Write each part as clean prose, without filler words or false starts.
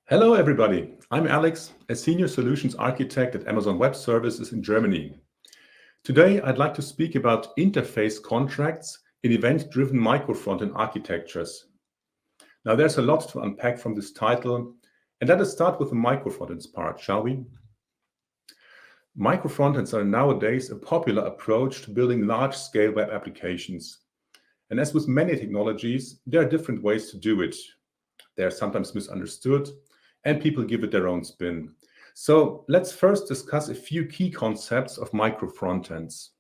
Hello, everybody. I'm Alex, a Senior Solutions Architect at Amazon Web Services in Germany. Today, I'd like to speak about interface contracts in event-driven microfrontend architectures. Now, there's a lot to unpack from this title, and let us start with the microfrontends part, shall we? Microfrontends are nowadays a popular approach to building large-scale web applications. And as with many technologies, there are different ways to do it. They are sometimes misunderstood, and people give it their own spin. So let's first discuss a few key concepts of microfrontends.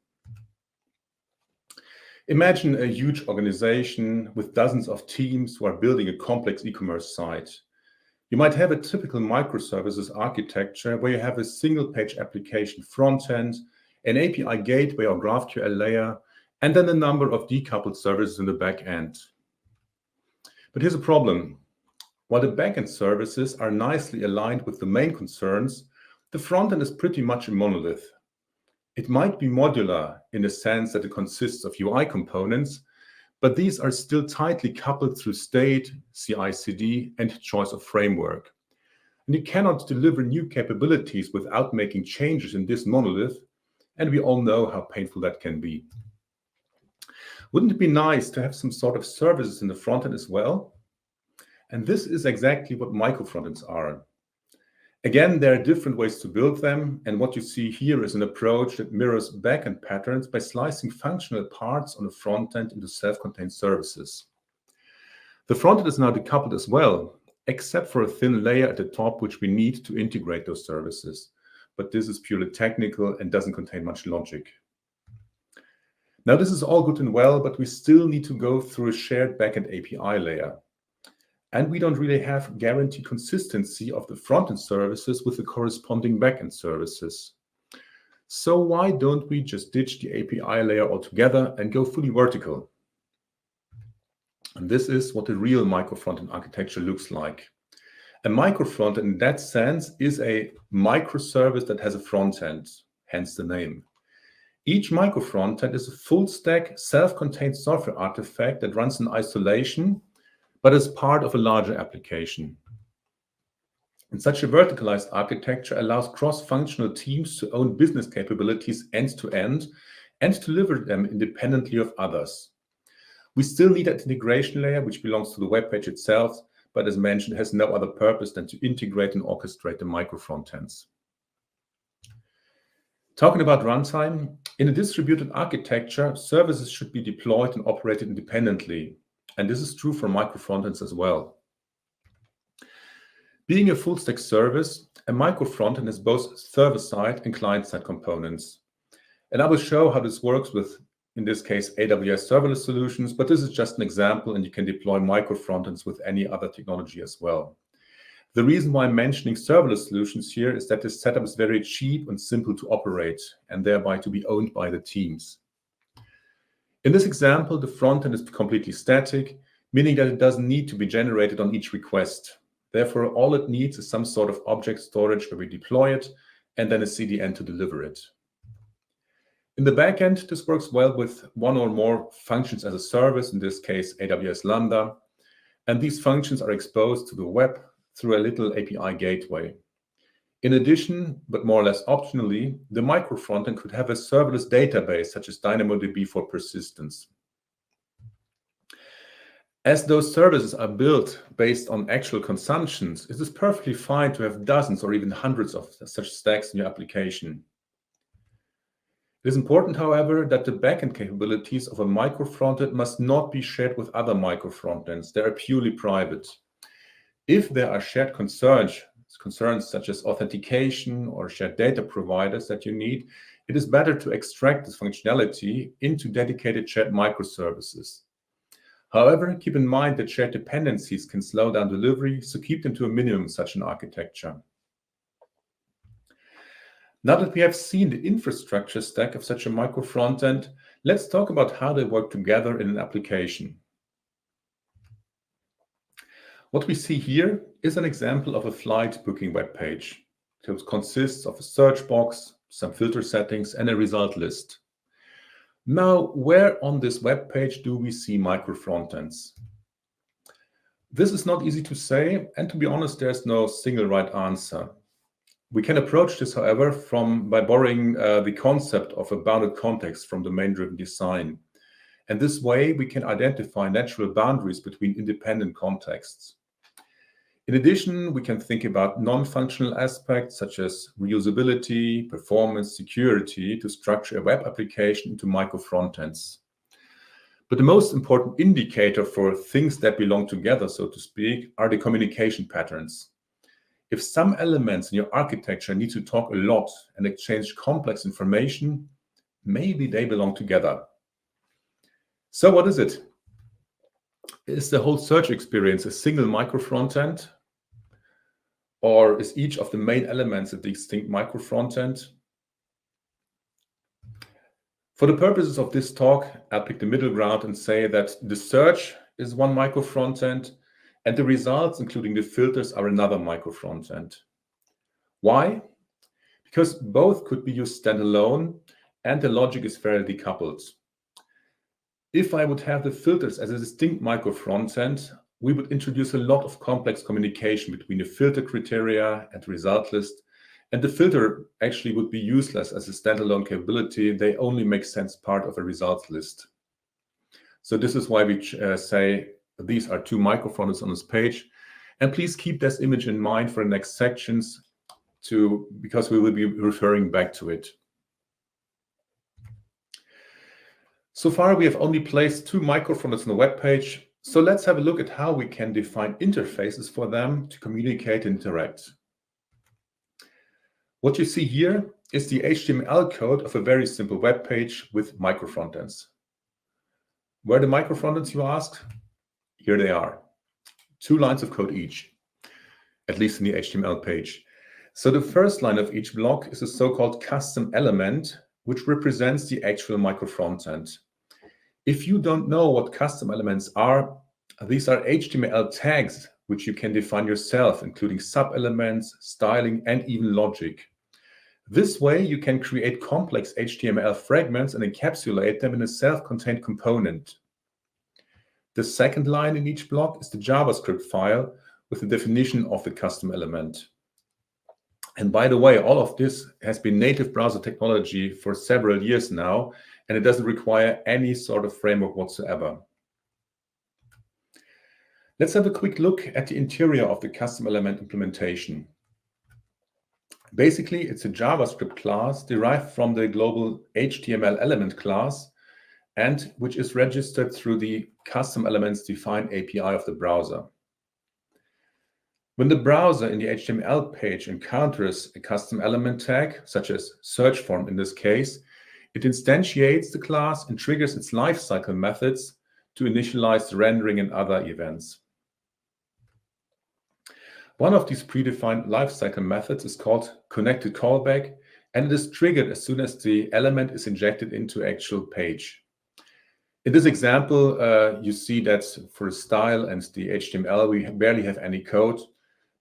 Imagine a huge organization with dozens of teams who are building a complex e-commerce site. You might have a typical microservices architecture where you have a single-page application frontend, an API gateway or GraphQL layer, and then a number of decoupled services in the back end. But here's a problem. While the backend services are nicely aligned with the main concerns, the frontend is pretty much a monolith. It might be modular in the sense that it consists of UI components, but these are still tightly coupled through state, CI/CD, and choice of framework. And you cannot deliver new capabilities without making changes in this monolith, and we all know how painful that can be. Wouldn't it be nice to have some sort of services in the frontend as well? And this is exactly what microfrontends are. Again, there are different ways to build them, and what you see here is an approach that mirrors backend patterns by slicing functional parts on the frontend into self-contained services. The frontend is now decoupled as well, except for a thin layer at the top which we need to integrate those services. But this is purely technical and doesn't contain much logic. Now, this is all good and well, but we still need to go through a shared backend API layer. And we don't really have guaranteed consistency of the frontend services with the corresponding backend services. So why don't we just ditch the API layer altogether and go fully vertical? And this is what a real microfrontend architecture looks like. A microfrontend in that sense is a microservice that has a frontend, hence the name. Each microfrontend is a full-stack, self-contained software artifact that runs in isolation, but as part of a larger application. And such a verticalized architecture allows cross-functional teams to own business capabilities end-to-end and to deliver them independently of others. We still need that integration layer, which belongs to the web page itself, but as mentioned, has no other purpose than to integrate and orchestrate the microfrontends. Talking about runtime, in a distributed architecture, services should be deployed and operated independently. And this is true for microfrontends as well. Being a full-stack service, a microfrontend has both server-side and client-side components. And I will show how this works with, in this case, AWS Serverless solutions, but this is just an example, and you can deploy microfrontends with any other technology as well. The reason why I'm mentioning serverless solutions here is that this setup is very cheap and simple to operate, and thereby to be owned by the teams. In this example, the frontend is completely static, meaning that it doesn't need to be generated on each request. Therefore, all it needs is some sort of object storage where we deploy it, and then a CDN to deliver it. In the backend, this works well with one or more functions as a service, in this case, AWS Lambda. And these functions are exposed to the web through a little API gateway. In addition, but more or less optionally, the microfrontend could have a serverless database such as Dynamodb for persistence. As those services are built based on actual consumptions, it is perfectly fine to have dozens or even hundreds of such stacks in your application. It is important, however, that the backend capabilities of a microfrontend must not be shared with other microfrontends. They are purely private. If there are shared concerns such as authentication or shared data providers that you need, it is better to extract this functionality into dedicated shared microservices. However, keep in mind that shared dependencies can slow down delivery, so keep them to a minimum in such an architecture. Now that we have seen the infrastructure stack of such a microfrontend, let's talk about how they work together in an application. What we see here is an example of a flight booking web page. It consists of a search box, some filter settings, and a result list. Now, where on this web page do we see microfrontends? This is not easy to say, and to be honest, there's no single right answer. We can approach this, however, by borrowing the concept of a bounded context from domain-driven design. And this way, we can identify natural boundaries between independent contexts. In addition, we can think about non-functional aspects such as reusability, performance, security to structure a web application into microfrontends. But the most important indicator for things that belong together, so to speak, are the communication patterns. If some elements in your architecture need to talk a lot and exchange complex information, maybe they belong together. So what is it? Is the whole search experience a single microfrontend? Or is each of the main elements a distinct microfrontend? For the purposes of this talk, I'll pick the middle ground and say that the search is one microfrontend and the results, including the filters, are another microfrontend. Why? Because both could be used standalone and the logic is fairly decoupled. If I would have the filters as a distinct microfrontend, we would introduce a lot of complex communication between the filter criteria and the result list, and the filter actually would be useless as a standalone capability. They only make sense part of a results list. So this is why we say these are two microfrontends on this page. And please keep this image in mind for the next sections because we will be referring back to it. So far, we have only placed two microfrontends on the web page. So let's have a look at how we can define interfaces for them to communicate and interact. What you see here is the HTML code of a very simple web page with microfrontends. Where are the microfrontends, you ask? Here they are. 2 lines of code each, at least in the HTML page. So the first line of each block is a so-called custom element, which represents the actual microfrontend. If you don't know what custom elements are, these are HTML tags, which you can define yourself, including sub-elements, styling, and even logic. This way, you can create complex HTML fragments and encapsulate them in a self-contained component. The second line in each block is the JavaScript file with the definition of the custom element. And by the way, all of this has been native browser technology for several years now, and it doesn't require any sort of framework whatsoever. Let's have a quick look at the interior of the custom element implementation. Basically, it's a JavaScript class derived from the global HTML element class, and which is registered through the custom elements defined API of the browser. When the browser in the HTML page encounters a custom element tag, such as search form in this case, it instantiates the class and triggers its lifecycle methods to initialize the rendering and other events. One of these predefined lifecycle methods is called connected callback, and it is triggered as soon as the element is injected into actual page. In this example, you see that for style and the HTML, we barely have any code.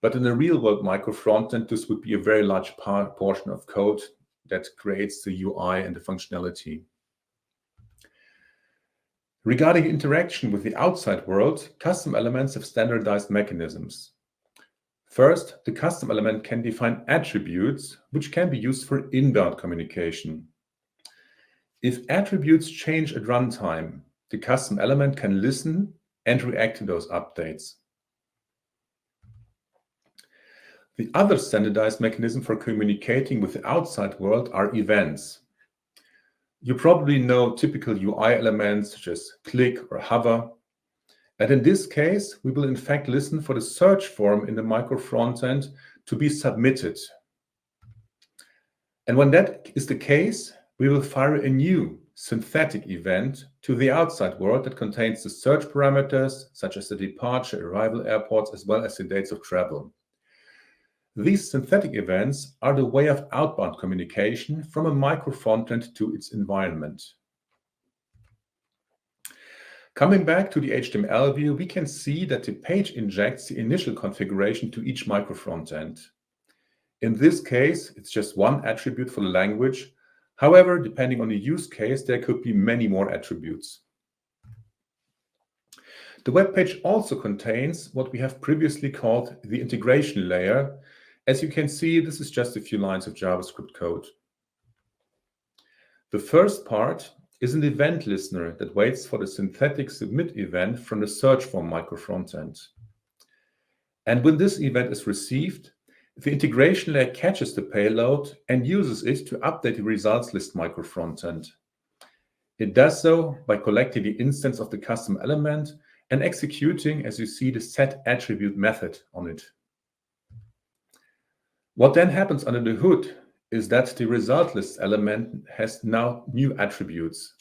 But in the real-world microfrontend, this would be a very large portion of code that creates the UI and the functionality. Regarding interaction with the outside world, custom elements have standardized mechanisms. First, the custom element can define attributes, which can be used for inbound communication. If attributes change at runtime, the custom element can listen and react to those updates. The other standardized mechanism for communicating with the outside world are events. You probably know typical UI elements such as click or hover. And in this case, we will in fact listen for the search form in the microfrontend to be submitted. And when that is the case, we will fire a new synthetic event to the outside world that contains the search parameters, such as the departure, arrival airports, as well as the dates of travel. These synthetic events are the way of outbound communication from a microfrontend to its environment. Coming back to the HTML view, we can see that the page injects the initial configuration to each microfrontend. In this case, it's just one attribute for the language. However, depending on the use case, there could be many more attributes. The web page also contains what we have previously called the integration layer. As you can see, this is just a few lines of JavaScript code. The first part is an event listener that waits for the synthetic submit event from the search form Microfrontend. And when this event is received, the integration layer catches the payload and uses it to update the results list Microfrontend. It does so by collecting the instance of the custom element and executing, as you see, the setAttribute method on it. What then happens under the hood is that the result list element has now new attributes.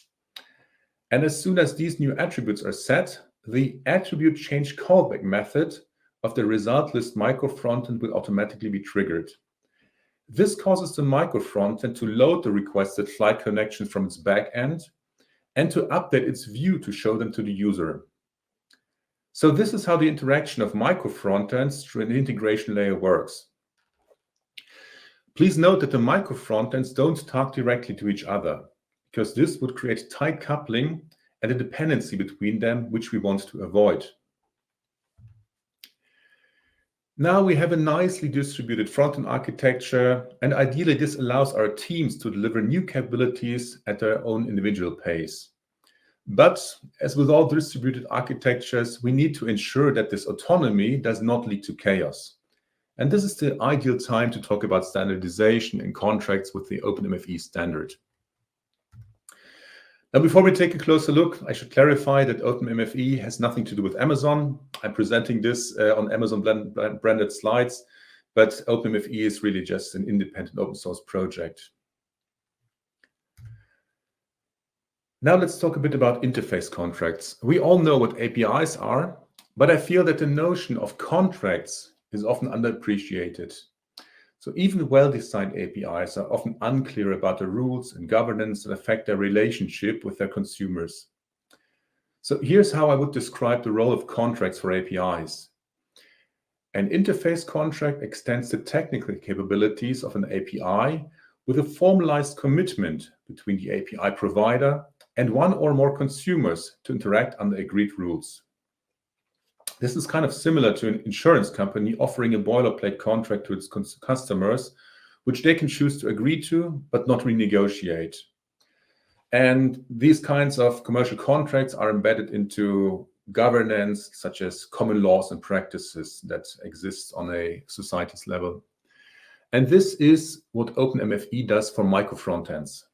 And as soon as these new attributes are set, the attribute change callback method of the result list Microfrontend will automatically be triggered. This causes the Microfrontend to load the requested flight connections from its backend and to update its view to show them to the user. So this is how the interaction of Microfrontends through an integration layer works. Please note that the Microfrontends don't talk directly to each other, because this would create tight coupling and a dependency between them, which we want to avoid. Now we have a nicely distributed frontend architecture, and ideally this allows our teams to deliver new capabilities at their own individual pace. But as with all distributed architectures, we need to ensure that this autonomy does not lead to chaos. And this is the ideal time to talk about standardization and contracts with the OpenMFE standard. Now, before we take a closer look, I should clarify that OpenMFE has nothing to do with Amazon. I'm presenting this on Amazon branded slides, but OpenMFE is really just an independent open source project. Now let's talk a bit about interface contracts. We all know what APIs are, but I feel that the notion of contracts is often underappreciated. So even well-designed APIs are often unclear about the rules and governance that affect their relationship with their consumers. So here's how I would describe the role of contracts for APIs. An interface contract extends the technical capabilities of an API with a formalized commitment between the API provider and one or more consumers to interact under agreed rules. This is kind of similar to an insurance company offering a boilerplate contract to its customers, which they can choose to agree to, but not renegotiate. And these kinds of commercial contracts are embedded into governance, such as common laws and practices that exist on a society's level. And this is what OpenMFE does for microfrontends.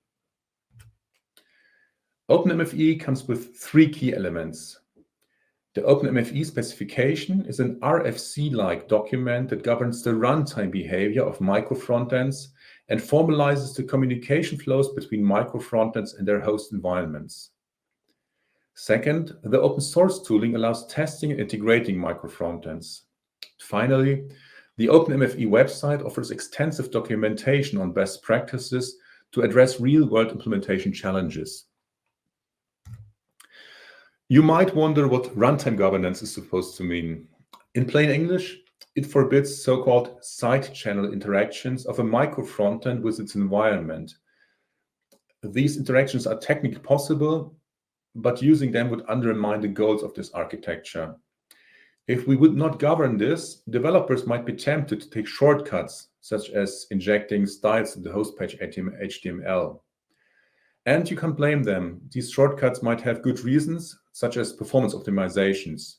OpenMFE comes with three key elements. The OpenMFE specification is an RFC-like document that governs the runtime behavior of microfrontends and formalizes the communication flows between microfrontends and their host environments. Second, the open source tooling allows testing and integrating microfrontends. Finally, the OpenMFE website offers extensive documentation on best practices to address real-world implementation challenges. You might wonder what runtime governance is supposed to mean. In plain English, it forbids so-called side channel interactions of a microfrontend with its environment. These interactions are technically possible, but using them would undermine the goals of this architecture. If we would not govern this, developers might be tempted to take shortcuts, such as injecting styles in the host page HTML. And you can't blame them. These shortcuts might have good reasons, such as performance optimizations.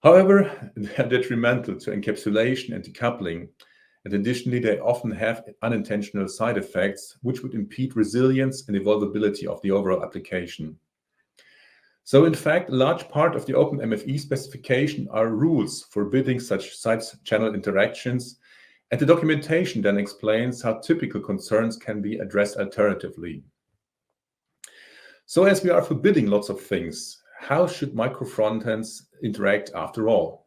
However, they are detrimental to encapsulation and decoupling, and additionally, they often have unintentional side effects, which would impede resilience and evolvability of the overall application. So in fact, a large part of the OpenMFE specification are rules forbidding such side channel interactions, and the documentation then explains how typical concerns can be addressed alternatively. So as we are forbidding lots of things, how should microfrontends interact after all?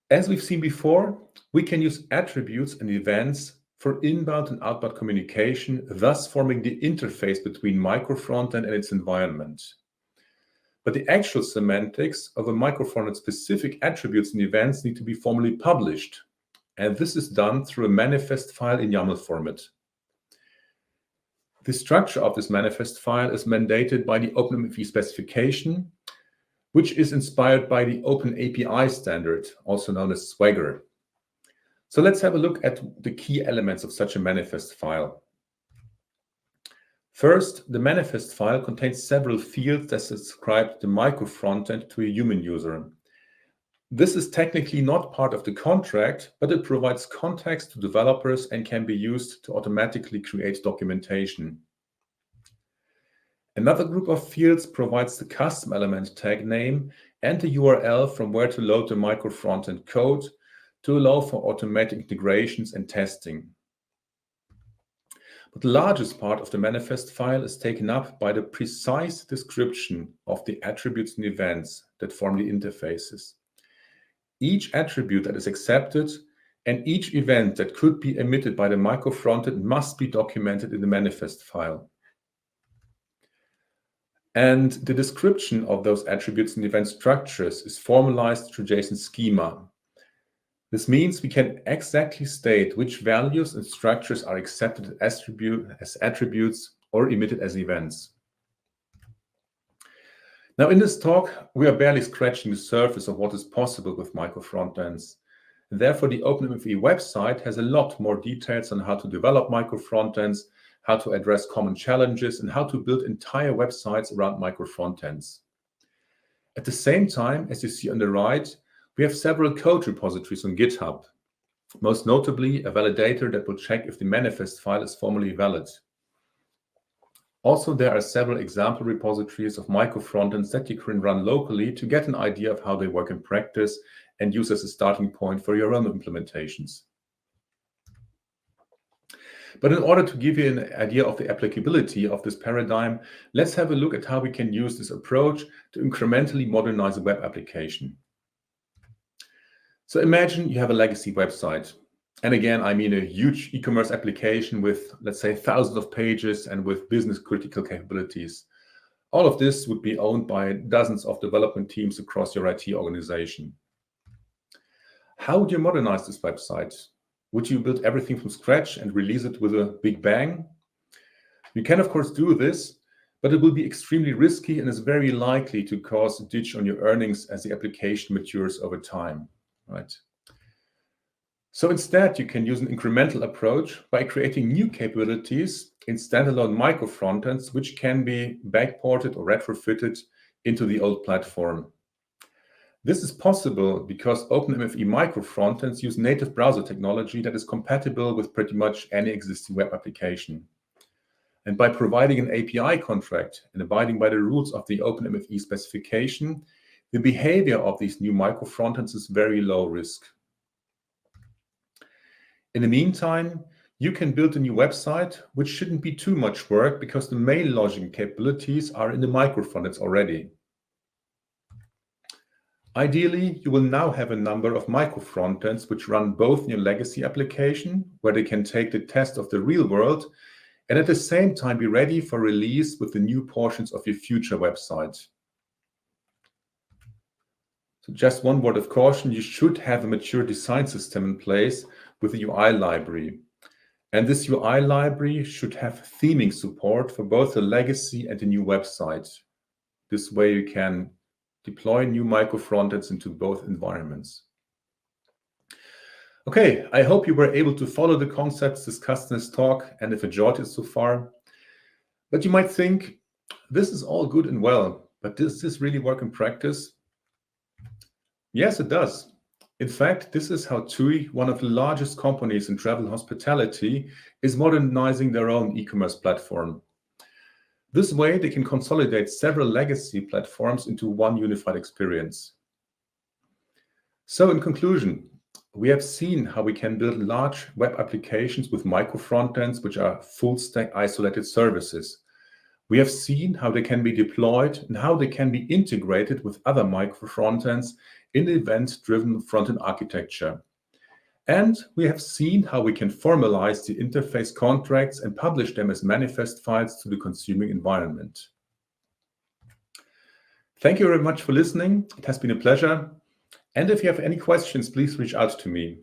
As we've seen before, we can use attributes and events for inbound and outbound communication, thus forming the interface between microfrontend and its environment. But the actual semantics of a microfrontend specific attributes and events need to be formally published. And this is done through a manifest file in YAML format. The structure of this manifest file is mandated by the OpenMFE specification, which is inspired by the Open API standard, also known as Swagger. So let's have a look at the key elements of such a manifest file. First, the manifest file contains several fields that describe the microfrontend to a human user. This is technically not part of the contract, but it provides context to developers and can be used to automatically create documentation. Another group of fields provides the custom element tag name and the URL from where to load the microfrontend code to allow for automatic integrations and testing. But the largest part of the manifest file is taken up by the precise description of the attributes and events that form the interfaces. Each attribute that is accepted and each event that could be emitted by the microfrontend must be documented in the manifest file. And the description of those attributes and event structures is formalized through Json schema. This means we can exactly state which values and structures are accepted as attributes or emitted as events. Now, in this talk, we are barely scratching the surface of what is possible with microfrontends. Therefore, the OpenMFE website has a lot more details on how to develop microfrontends, how to address common challenges, and how to build entire websites around microfrontends. At the same time, as you see on the right, we have several code repositories on GitHub, most notably a validator that will check if the manifest file is formally valid. Also, there are several example repositories of microfrontends that you can run locally to get an idea of how they work in practice and use as a starting point for your own implementations. But in order to give you an idea of the applicability of this paradigm, let's have a look at how we can use this approach to incrementally modernize a web application. So imagine you have a legacy website. And again, I mean a huge e-commerce application with, let's say, thousands of pages and with business critical capabilities. All of this would be owned by dozens of development teams across your IT organization. How would you modernize this website? Would you build everything from scratch and release it with a big bang? You can, of course, do this, but it will be extremely risky and is very likely to cause a ditch on your earnings as the application matures over time, right? So instead, you can use an incremental approach by creating new capabilities in standalone microfrontends, which can be backported or retrofitted into the old platform. This is possible because OpenMFE microfrontends use native browser technology that is compatible with pretty much any existing web application. And by providing an API contract and abiding by the rules of the OpenMFE specification, the behavior of these new microfrontends is very low risk. In the meantime, you can build a new website, which shouldn't be too much work because the main logging capabilities are in the microfrontends already. Ideally, you will now have a number of microfrontends which run both in your legacy application, where they can take the test of the real world, and at the same time be ready for release with the new portions of your future website. So just one word of caution, you should have a mature design system in place with a UI library. And this UI library should have theming support for both the legacy and the new website. This way you can deploy new microfrontends into both environments. Okay, I hope you were able to follow the concepts discussed in this talk and have enjoyed it so far. But you might think, this is all good and well, but does this really work in practice? Yes, it does. In fact, this is how TUI, one of the largest companies in travel hospitality, is modernizing their own e-commerce platform. This way, they can consolidate several legacy platforms into one unified experience. So in conclusion, we have seen how we can build large web applications with microfrontends, which are full-stack isolated services. We have seen how they can be deployed and how they can be integrated with other microfrontends in the event-driven front-end architecture. And we have seen how we can formalize the interface contracts and publish them as manifest files to the consuming environment. Thank you very much for listening. It has been a pleasure. And if you have any questions, please reach out to me.